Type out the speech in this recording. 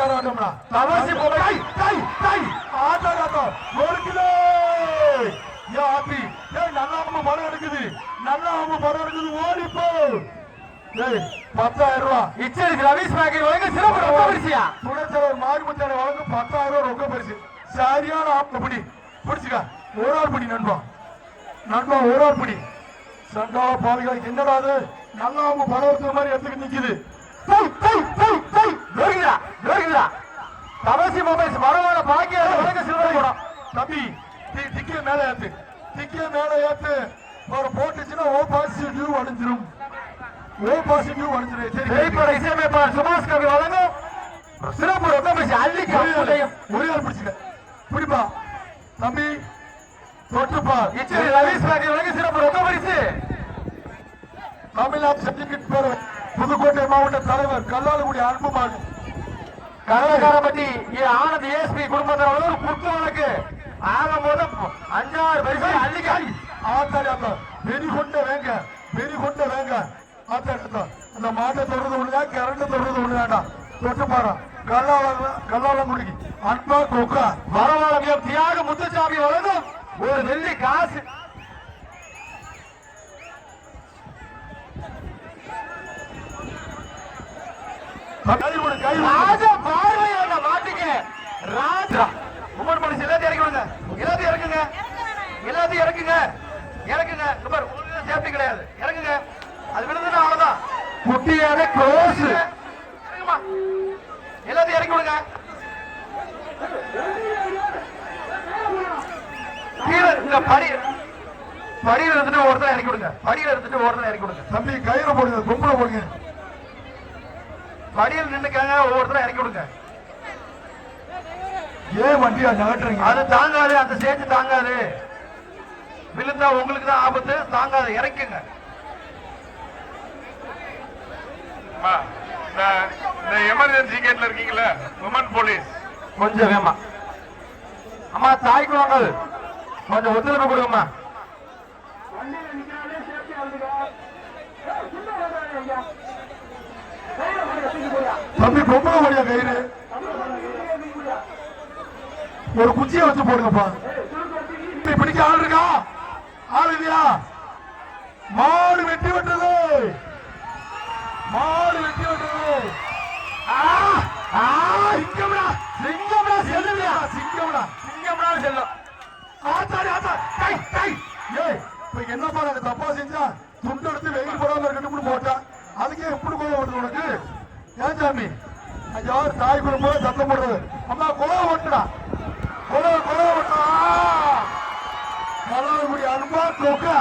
ஆட்டம்டா தவாசி போய் tie tie auto 1 kilo யா ஆபி ஏய் நல்லா படம் இருக்குது நல்லா படம் இருக்குது ஓடி போ ஏய் 10000 ரூபாய் இச்சரி ரவீஷ் பாக்கெட் வழங்க சிறப்பு ரொக்க பரிசியா துணைச்சவர் மாரிமுத்தான வழங்க 10000 ரூபாய் ரொக்க பரிசு சரியான ஆப்ல பிடிச்சுக்க ஒரு ஆள் பிடி நண்பா ஒரு ஆள் பிடி சண்டா பாவிகள் என்னடா அது நல்லா படம் மாதிரி எடுத்துக்கிட்டு நிக்குது தவசி மொபைல்ஸ் வரவான பாக்கிய சிறுவரம் தம்பி திக்கிய மேல ஏத்து ஒரு போட்டுச்சுன்னா ஓ பாசிட்டிவ் அடைஞ்சிரும் சரி இசையமைப்பாளர் சுபாஷ் கவி வழங்கும் சிறப்பு ரொக்க அள்ளிக்கு ஒரே ஆள் பிடிச்சுக்க பிடிப்பா தம்பி தொட்டுப்பா இச்சரி ரவீஷ் பாக்கெட் வழங்க சிறப்பு ரொக்க பரிசு தமிழ்நாடு சர்டிபிகேட் பெற புதுக்கோட்டை மாவட்ட தலைவர் கல்லாலங்குடி அன்புமான் கள்ளக்காரப்பட்டி ஆனந்த் ஏஎஸ்பி குடும்பத்தினர் ஒரு குற்ற வழக்கு ஆகும் போது 5-6 பரிசு அள்ளிக்காய் ஆத்தாடி வெறி கொண்ட வேங்க ஆத்தாடி அந்த மாட்டை தொடர்ந்து ஒண்ணுதா கரண்ட் தொடர்ந்து ஒண்ணுதாண்டா தொட்டு பாரு கல்லாலங்குடிக்கு அன்பா கொக்கா வரவாளம் தியாக முத்துசாமி வழங்கும் ஒரு வெள்ளி காசு மாட்டுக்கு ராஜா உமர் மனுஷன் எல்லாத்தையும் இறக்குங்க சேஃப்டி கிடையாது இறக்குங்க அது விழுதுன்னா அவ்வளவுதான் குட்டியான க்ளோஸ் எல்லாத்தையும் இறக்கி விடுங்க கீழே இந்த படியில இருந்துட்டு ஒருத்தர் இறக்கி விடுங்க தம்பி கயிறு போடுங்க கும்பல போடுங்க படியில் நின்னுக்காங்க ஒவ்வொருத்தரும் இறக்கி விடுங்க ஏன் வண்டியா நகட்டுறீங்க அது தாங்காது அந்த ஸ்டேஜ் தாங்காது விழுந்தா உங்களுக்கு தான் ஆபத்து தாங்காது இறக்குங்க இந்த எமர்ஜென்சி கேட்ல இருக்கீங்களா உமன் போலீஸ் கொஞ்சம் வேமா அம்மா தாய்க்கு வாங்க கொஞ்சம் ஒத்துழைப்பு கொடுங்கம்மா தம்பி பொம்பளை வழியா கயிறு ஒரு குச்சியை வச்சு போடுங்கப்பா பிடிக்க ஆள் இருக்கா ஆள் இல்லையா மாடு வெட்டி விட்டது என்னப்பா தப்பா செஞ்சா துண்டு எடுத்து வெயில் போடாம இருக்கணும் போட்டா அதுக்கே எப்படி கோவம் வருது உனக்கு ஏன் சாமி யார் தாய் குடும்பம் சத்தம் போடுறது அம்மா கோவம் ஓட்டுடா கொலை ஓட்டுறா கலாவுடைய அன்பா தோக்கா